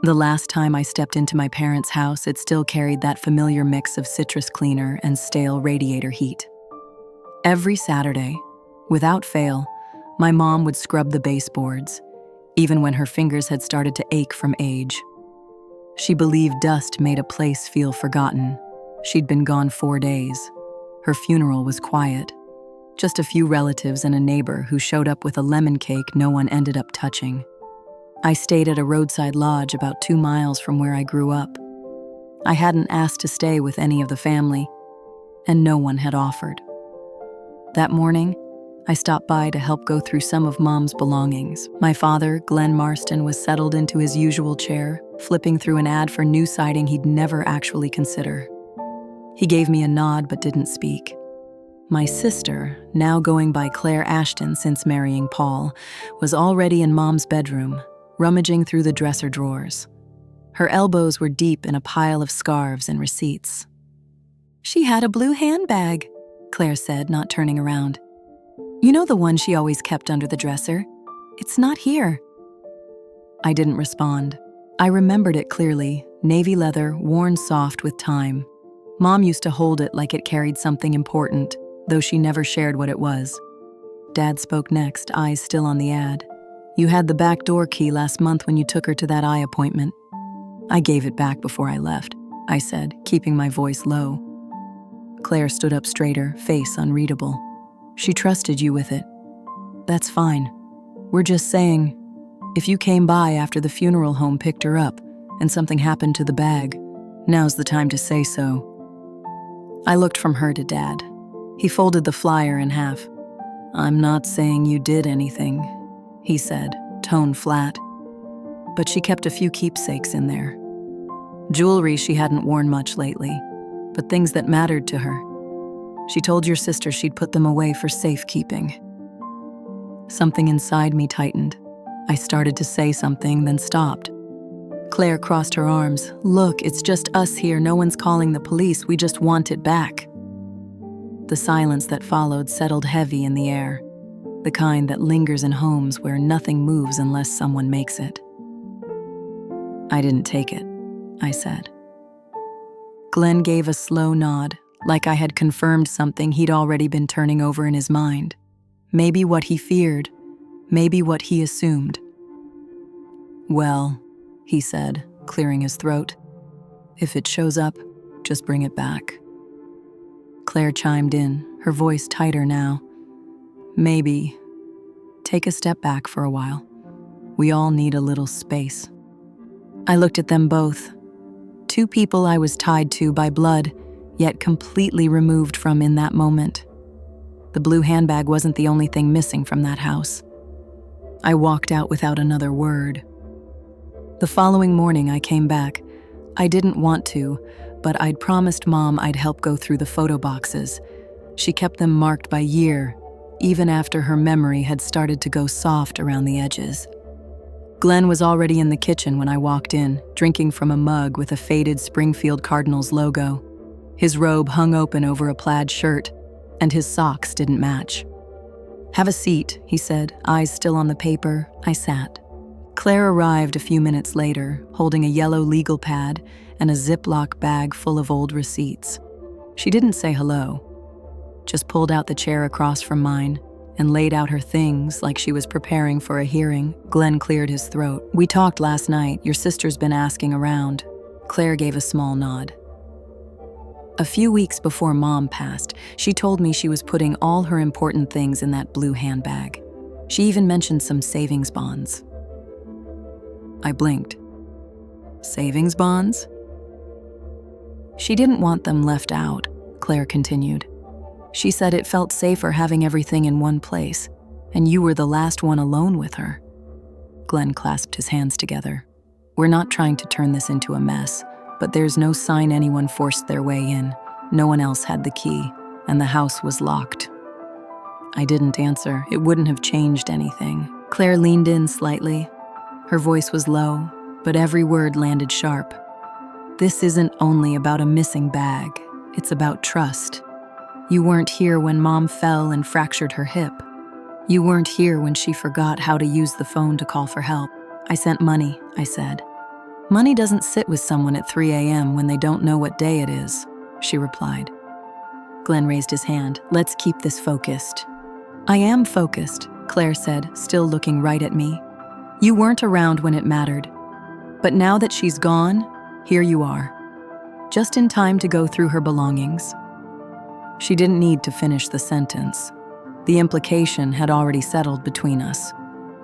The last time I stepped into my parents' house, it still carried that familiar mix of citrus cleaner and stale radiator heat. Every Saturday, without fail, my mom would scrub the baseboards, even when her fingers had started to ache from age. She believed dust made a place feel forgotten. She'd been gone 4 days. Her funeral was quiet. Just a few relatives and a neighbor who showed up with a lemon cake no one ended up touching. I stayed at a roadside lodge about 2 miles from where I grew up. I hadn't asked to stay with any of the family, and no one had offered. That morning, I stopped by to help go through some of Mom's belongings. My father, Glenn Marston, was settled into his usual chair, flipping through an ad for new siding he'd never actually consider. He gave me a nod but didn't speak. My sister, now going by Claire Ashton since marrying Paul, was already in Mom's bedroom, rummaging through the dresser drawers. Her elbows were deep in a pile of scarves and receipts. "She had a blue handbag," Claire said, not turning around. "You know the one she always kept under the dresser? It's not here." I didn't respond. I remembered it clearly, navy leather, worn soft with time. Mom used to hold it like it carried something important, though she never shared what it was. Dad spoke next, eyes still on the ad. "You had the back door key last month when you took her to that eye appointment." "I gave it back before I left," I said, keeping my voice low. Claire stood up straighter, face unreadable. "She trusted you with it." "That's fine. We're just saying, if you came by after the funeral home picked her up and something happened to the bag, now's the time to say so." I looked from her to Dad. He folded the flyer in half. "I'm not saying you did anything," he said, tone flat. "But she kept a few keepsakes in there. Jewelry she hadn't worn much lately, but things that mattered to her. She told your sister she'd put them away for safekeeping." Something inside me tightened. I started to say something, then stopped. Claire crossed her arms. "Look, it's just us here. No one's calling the police. We just want it back." The silence that followed settled heavy in the air, the kind that lingers in homes where nothing moves unless someone makes it. "I didn't take it," I said. Glenn gave a slow nod, like I had confirmed something he'd already been turning over in his mind. Maybe what he feared, maybe what he assumed. "Well," he said, clearing his throat, "if it shows up, just bring it back." Claire chimed in, her voice tighter now. "Maybe. Take a step back for a while. We all need a little space." I looked at them both. Two people I was tied to by blood, yet completely removed from in that moment. The blue handbag wasn't the only thing missing from that house. I walked out without another word. The following morning I came back. I didn't want to, but I'd promised Mom I'd help go through the photo boxes. She kept them marked by year, even after her memory had started to go soft around the edges. Glenn was already in the kitchen when I walked in, drinking from a mug with a faded Springfield Cardinals logo. His robe hung open over a plaid shirt, and his socks didn't match. "Have a seat," he said, eyes still on the paper. I sat. Claire arrived a few minutes later, holding a yellow legal pad and a Ziploc bag full of old receipts. She didn't say hello, just pulled out the chair across from mine and laid out her things like she was preparing for a hearing. Glenn cleared his throat. "We talked last night. Your sister's been asking around." Claire gave a small nod. "A few weeks before Mom passed, she told me she was putting all her important things in that blue handbag. She even mentioned some savings bonds." I blinked. "Savings bonds?" "She didn't want them left out," Claire continued. "She said it felt safer having everything in one place, and you were the last one alone with her." Glenn clasped his hands together. "We're not trying to turn this into a mess, but there's no sign anyone forced their way in. No one else had the key, and the house was locked." I didn't answer. It wouldn't have changed anything. Claire leaned in slightly. Her voice was low, but every word landed sharp. "This isn't only about a missing bag. It's about trust. You weren't here when Mom fell and fractured her hip. You weren't here when she forgot how to use the phone to call for help. I sent money," I said. "Money doesn't sit with someone at 3 a.m. when they don't know what day it is," she replied. Glenn raised his hand. "Let's keep this focused." "I am focused," Claire said, still looking right at me. "You weren't around when it mattered. But now that she's gone, here you are. Just in time to go through her belongings." She didn't need to finish the sentence. The implication had already settled between us.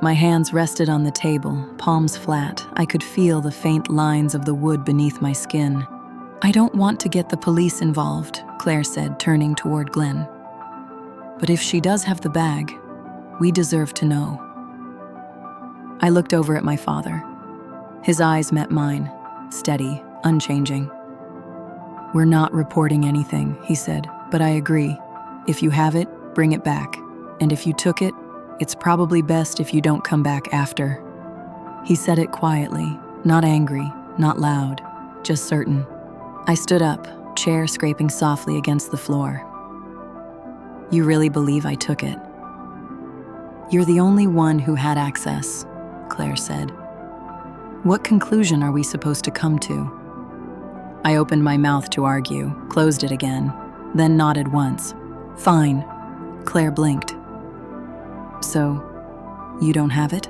My hands rested on the table, palms flat. I could feel the faint lines of the wood beneath my skin. "I don't want to get the police involved," Claire said, turning toward Glenn. "But if she does have the bag, we deserve to know." I looked over at my father. His eyes met mine, steady, unchanging. "We're not reporting anything," he said, "but I agree. If you have it, bring it back. And if you took it, it's probably best if you don't come back after." He said it quietly, not angry, not loud, just certain. I stood up, chair scraping softly against the floor. "You really believe I took it?" "You're the only one who had access," Claire said. "What conclusion are we supposed to come to?" I opened my mouth to argue, closed it again, then nodded once. "Fine." Claire blinked. "So, you don't have it?"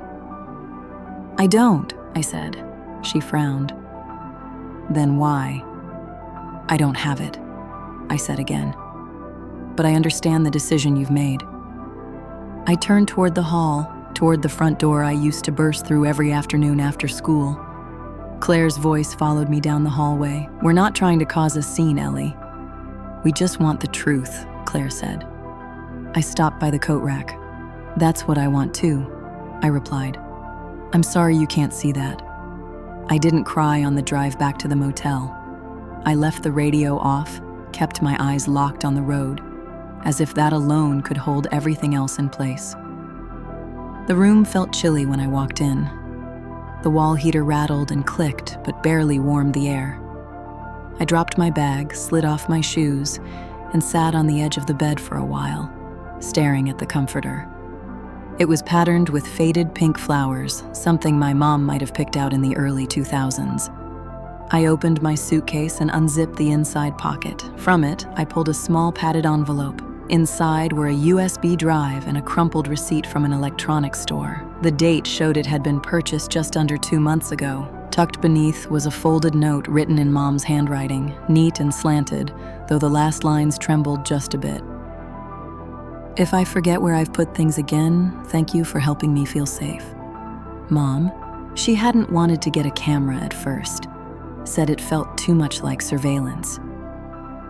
"I don't," I said. She frowned. "Then why?" "I don't have it," I said again. "But I understand the decision you've made." I turned toward the hall, toward the front door I used to burst through every afternoon after school. Claire's voice followed me down the hallway. "We're not trying to cause a scene, Ellie. We just want the truth," Claire said. I stopped by the coat rack. "That's what I want too," I replied. "I'm sorry you can't see that." I didn't cry on the drive back to the motel. I left the radio off, kept my eyes locked on the road, as if that alone could hold everything else in place. The room felt chilly when I walked in. The wall heater rattled and clicked, but barely warmed the air. I dropped my bag, slid off my shoes, and sat on the edge of the bed for a while, staring at the comforter. It was patterned with faded pink flowers, something my mom might have picked out in the early 2000s. I opened my suitcase and unzipped the inside pocket. From it, I pulled a small padded envelope. Inside were a USB drive and a crumpled receipt from an electronics store. The date showed it had been purchased just under 2 months ago. Tucked beneath was a folded note written in Mom's handwriting, neat and slanted, though the last lines trembled just a bit. "If I forget where I've put things again, thank you for helping me feel safe. Mom." She hadn't wanted to get a camera at first, said it felt too much like surveillance.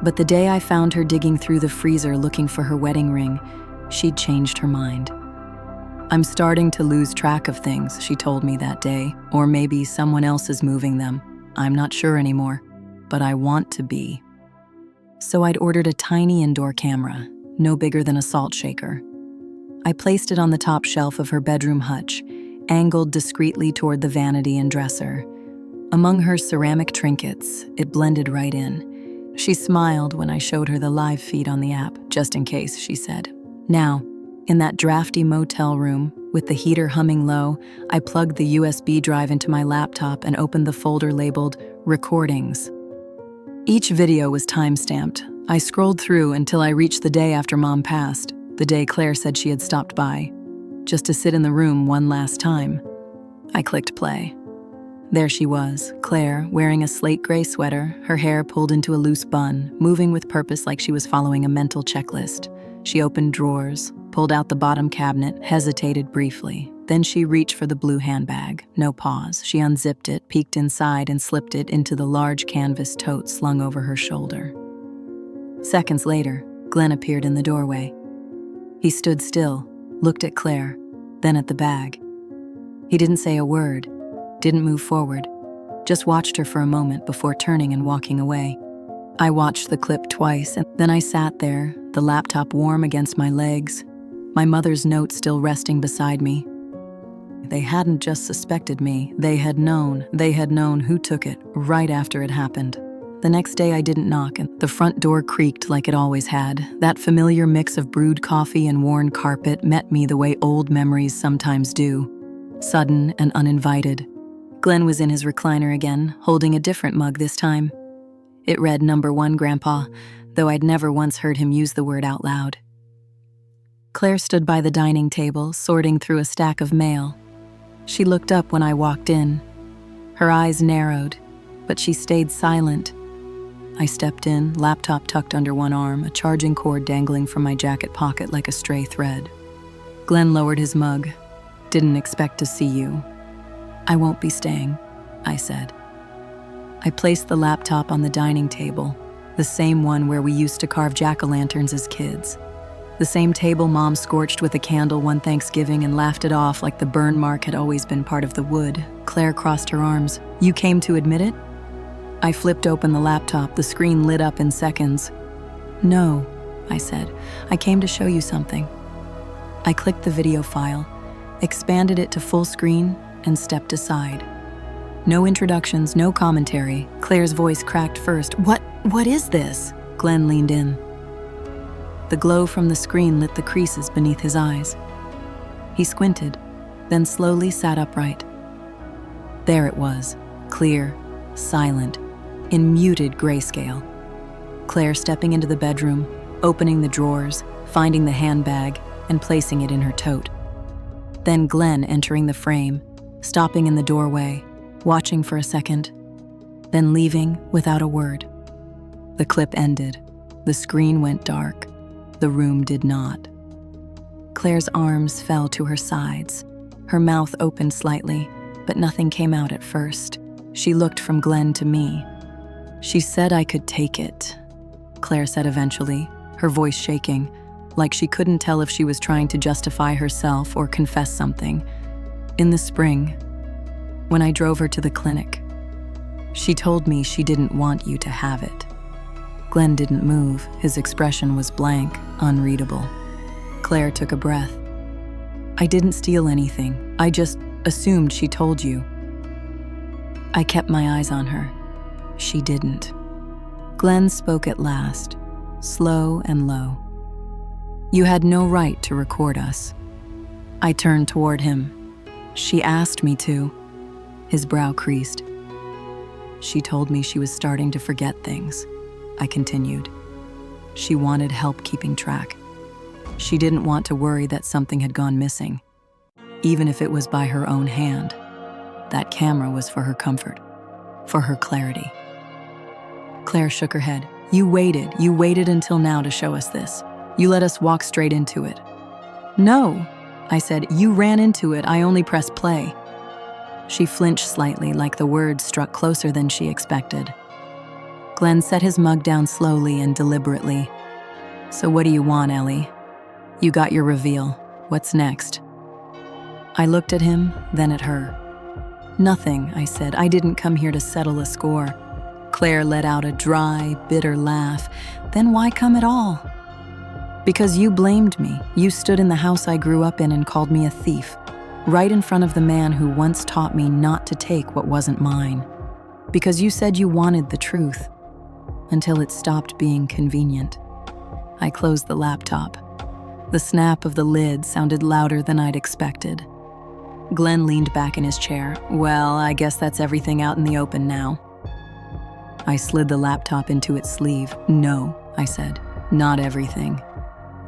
But the day I found her digging through the freezer looking for her wedding ring, she'd changed her mind. "I'm starting to lose track of things," she told me that day, "or maybe someone else is moving them. I'm not sure anymore, but I want to be." So I'd ordered a tiny indoor camera, no bigger than a salt shaker. I placed it on the top shelf of her bedroom hutch, angled discreetly toward the vanity and dresser. Among her ceramic trinkets, it blended right in. She smiled when I showed her the live feed on the app, just in case, she said. Now, in that drafty motel room, with the heater humming low, I plugged the USB drive into my laptop and opened the folder labeled Recordings. Each video was time-stamped. I scrolled through until I reached the day after Mom passed, the day Claire said she had stopped by, just to sit in the room one last time. I clicked play. There she was, Claire, wearing a slate gray sweater, her hair pulled into a loose bun, moving with purpose like she was following a mental checklist. She opened drawers, pulled out the bottom cabinet, hesitated briefly. Then she reached for the blue handbag. No pause. She unzipped it, peeked inside, and slipped it into the large canvas tote slung over her shoulder. Seconds later, Glenn appeared in the doorway. He stood still, looked at Claire, then at the bag. He didn't say a word, didn't move forward, just watched her for a moment before turning and walking away. I watched the clip twice, and then I sat there, the laptop warm against my legs, my mother's note still resting beside me. They hadn't just suspected me, they had known who took it right after it happened. The next day I didn't knock, and the front door creaked like it always had. That familiar mix of brewed coffee and worn carpet met me the way old memories sometimes do, sudden and uninvited. Glenn was in his recliner again, holding a different mug this time. It read "Number 1, Grandpa," though I'd never once heard him use the word out loud. Claire stood by the dining table, sorting through a stack of mail. She looked up when I walked in. Her eyes narrowed, but she stayed silent. I stepped in, laptop tucked under one arm, a charging cord dangling from my jacket pocket like a stray thread. Glenn lowered his mug. "Didn't expect to see you." "I won't be staying," I said. I placed the laptop on the dining table, the same one where we used to carve jack-o'-lanterns as kids. The same table Mom scorched with a candle one Thanksgiving and laughed it off like the burn mark had always been part of the wood. Claire crossed her arms. "You came to admit it?" I flipped open the laptop. The screen lit up in seconds. "No," I said. "I came to show you something." I clicked the video file, expanded it to full screen, and stepped aside. No introductions, no commentary. Claire's voice cracked first. What is this?" Glenn leaned in. The glow from the screen lit the creases beneath his eyes. He squinted, then slowly sat upright. There it was, clear, silent, in muted grayscale. Claire stepping into the bedroom, opening the drawers, finding the handbag, and placing it in her tote. Then Glenn entering the frame, stopping in the doorway, watching for a second, then leaving without a word. The clip ended. The screen went dark. The room did not. Claire's arms fell to her sides. Her mouth opened slightly, but nothing came out at first. She looked from Glenn to me. "She said I could take it," Claire said eventually, her voice shaking, like she couldn't tell if she was trying to justify herself or confess something. "In the spring, when I drove her to the clinic, she told me she didn't want you to have it." Glenn didn't move. His expression was blank, unreadable. Claire took a breath. "I didn't steal anything. I just assumed she told you." I kept my eyes on her. She didn't. Glenn spoke at last, slow and low. "You had no right to record us." I turned toward him. "She asked me to." His brow creased. "She told me she was starting to forget things," I continued. "She wanted help keeping track. She didn't want to worry that something had gone missing, even if it was by her own hand. That camera was for her comfort, for her clarity." Claire shook her head. You waited until now to show us this. You let us walk straight into it." "No," I said. "You ran into it. I only pressed play." She flinched slightly, like the words struck closer than she expected. Glenn set his mug down slowly and deliberately. "So what do you want, Ellie? You got your reveal. What's next?" I looked at him, then at her. "Nothing," I said. "I didn't come here to settle a score." Claire let out a dry, bitter laugh. "Then why come at all?" "Because you blamed me. You stood in the house I grew up in and called me a thief, right in front of the man who once taught me not to take what wasn't mine. Because you said you wanted the truth, until it stopped being convenient." I closed the laptop. The snap of the lid sounded louder than I'd expected. Glenn leaned back in his chair. "Well, I guess that's everything out in the open now." I slid the laptop into its sleeve. "No," I said, "not everything."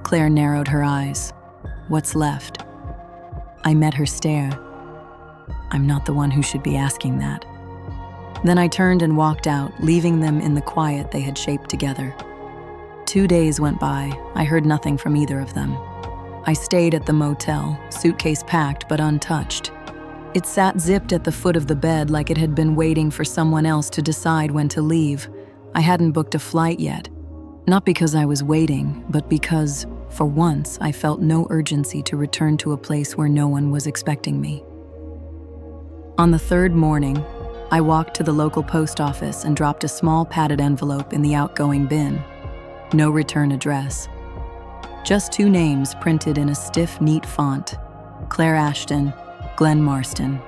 Claire narrowed her eyes. "What's left?" I met her stare. I'm not the one who should be asking that. Then I turned and walked out, leaving them in the quiet they had shaped together. 2 days went by. I heard nothing from either of them. I stayed at the motel, suitcase packed but untouched. It sat zipped at the foot of the bed like it had been waiting for someone else to decide when to leave. I hadn't booked a flight yet. Not because I was waiting, but because, for once, I felt no urgency to return to a place where no one was expecting me. On the third morning, I walked to the local post office and dropped a small padded envelope in the outgoing bin. No return address. Just 2 names printed in a stiff, neat font: Claire Ashton, Glenn Marston.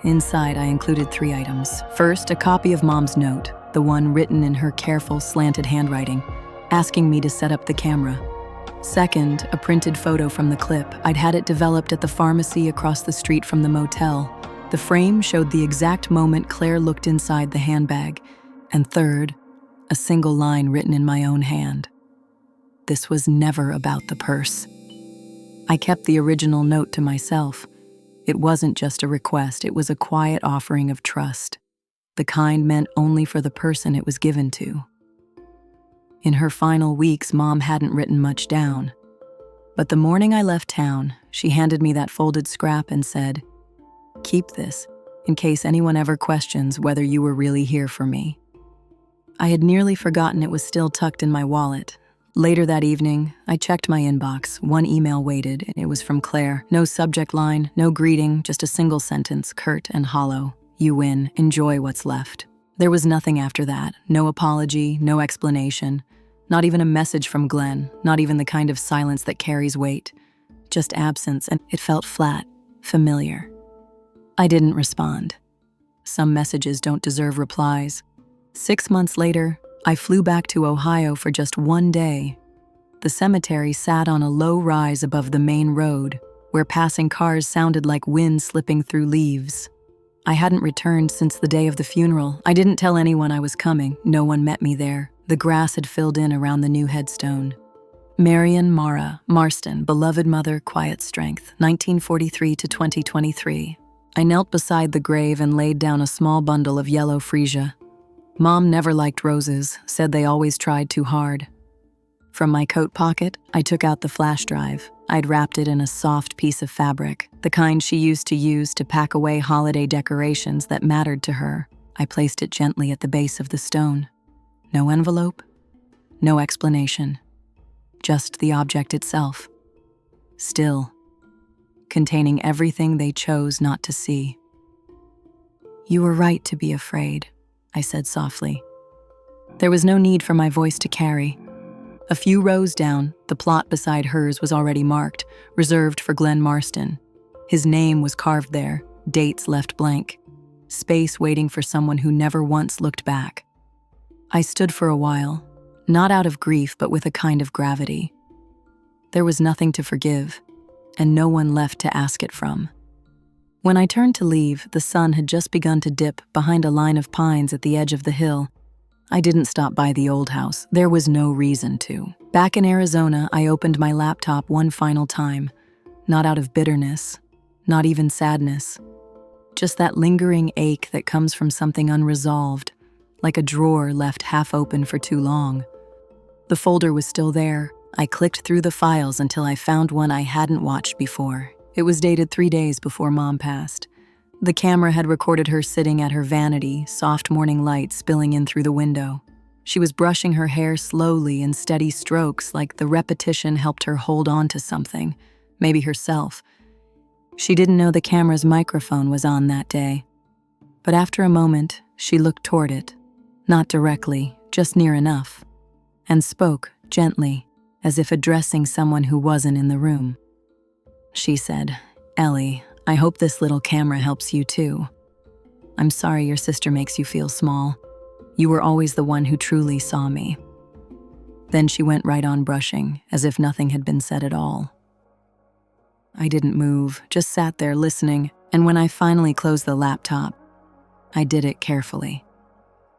Inside, I included 3 items. First, a copy of Mom's note, the one written in her careful, slanted handwriting, asking me to set up the camera. Second, a printed photo from the clip. I'd had it developed at the pharmacy across the street from the motel. The frame showed the exact moment Claire looked inside the handbag, and third, a single line written in my own hand. This was never about the purse. I kept the original note to myself. It wasn't just a request, it was a quiet offering of trust, the kind meant only for the person it was given to. In her final weeks, Mom hadn't written much down. But the morning I left town, she handed me that folded scrap and said, "Keep this, in case anyone ever questions whether you were really here for me." I had nearly forgotten it was still tucked in my wallet. Later that evening, I checked my inbox. One email waited, and it was from Claire. No subject line, no greeting, just a single sentence, curt and hollow. "You win. Enjoy what's left." There was nothing after that. No apology, no explanation. Not even a message from Glenn, not even the kind of silence that carries weight. Just absence, and it felt flat, familiar. I didn't respond. Some messages don't deserve replies. 6 months later, I flew back to Ohio for just one day. The cemetery sat on a low rise above the main road, where passing cars sounded like wind slipping through leaves. I hadn't returned since the day of the funeral. I didn't tell anyone I was coming. No one met me there. The grass had filled in around the new headstone. Marion Mara Marston, beloved mother, quiet strength, 1943 to 2023. I knelt beside the grave and laid down a small bundle of yellow freesia. Mom never liked roses, said they always tried too hard. From my coat pocket, I took out the flash drive. I'd wrapped it in a soft piece of fabric, the kind she used to use to pack away holiday decorations that mattered to her. I placed it gently at the base of the stone. No envelope, no explanation. Just the object itself. Still, containing everything they chose not to see. "You were right to be afraid," I said softly. There was no need for my voice to carry. A few rows down, the plot beside hers was already marked, reserved for Glenn Marston. His name was carved there, dates left blank, space waiting for someone who never once looked back. I stood for a while, not out of grief, but with a kind of gravity. There was nothing to forgive, and no one left to ask it from. When I turned to leave, the sun had just begun to dip behind a line of pines at the edge of the hill. I didn't stop by the old house. There was no reason to. Back in Arizona, I opened my laptop one final time, not out of bitterness, not even sadness, just that lingering ache that comes from something unresolved, like a drawer left half open for too long. The folder was still there. I clicked through the files until I found one I hadn't watched before. It was dated 3 days before Mom passed. The camera had recorded her sitting at her vanity, soft morning light spilling in through the window. She was brushing her hair slowly in steady strokes, like the repetition helped her hold on to something, maybe herself. She didn't know the camera's microphone was on that day. But after a moment, she looked toward it, not directly, just near enough, and spoke gently, as if addressing someone who wasn't in the room. She said, "Ellie, I hope this little camera helps you too. I'm sorry your sister makes you feel small. You were always the one who truly saw me." Then she went right on brushing, as if nothing had been said at all. I didn't move, just sat there listening, and when I finally closed the laptop, I did it carefully.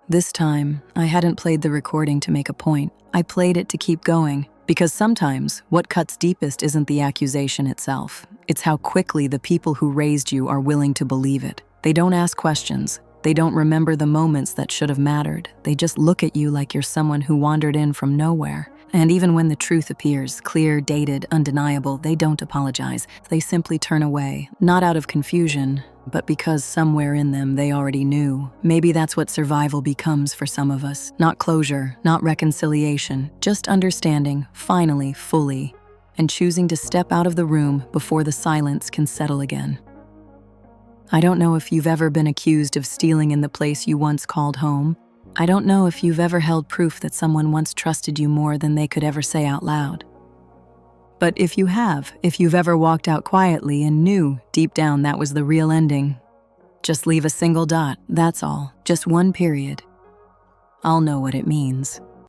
This time, I hadn't played the recording to make a point. I played it to keep going, because sometimes what cuts deepest isn't the accusation itself. It's how quickly the people who raised you are willing to believe it. They don't ask questions. They don't remember the moments that should have mattered. They just look at you like you're someone who wandered in from nowhere. And even when the truth appears, clear, dated, undeniable, they don't apologize. They simply turn away, not out of confusion, but because somewhere in them they already knew. Maybe that's what survival becomes for some of us. Not closure, not reconciliation, just understanding, finally, fully, and choosing to step out of the room before the silence can settle again. I don't know if you've ever been accused of stealing in the place you once called home. I don't know if you've ever held proof that someone once trusted you more than they could ever say out loud. But if you have, if you've ever walked out quietly and knew deep down that was the real ending, just leave a single dot, that's all, just one period. I'll know what it means.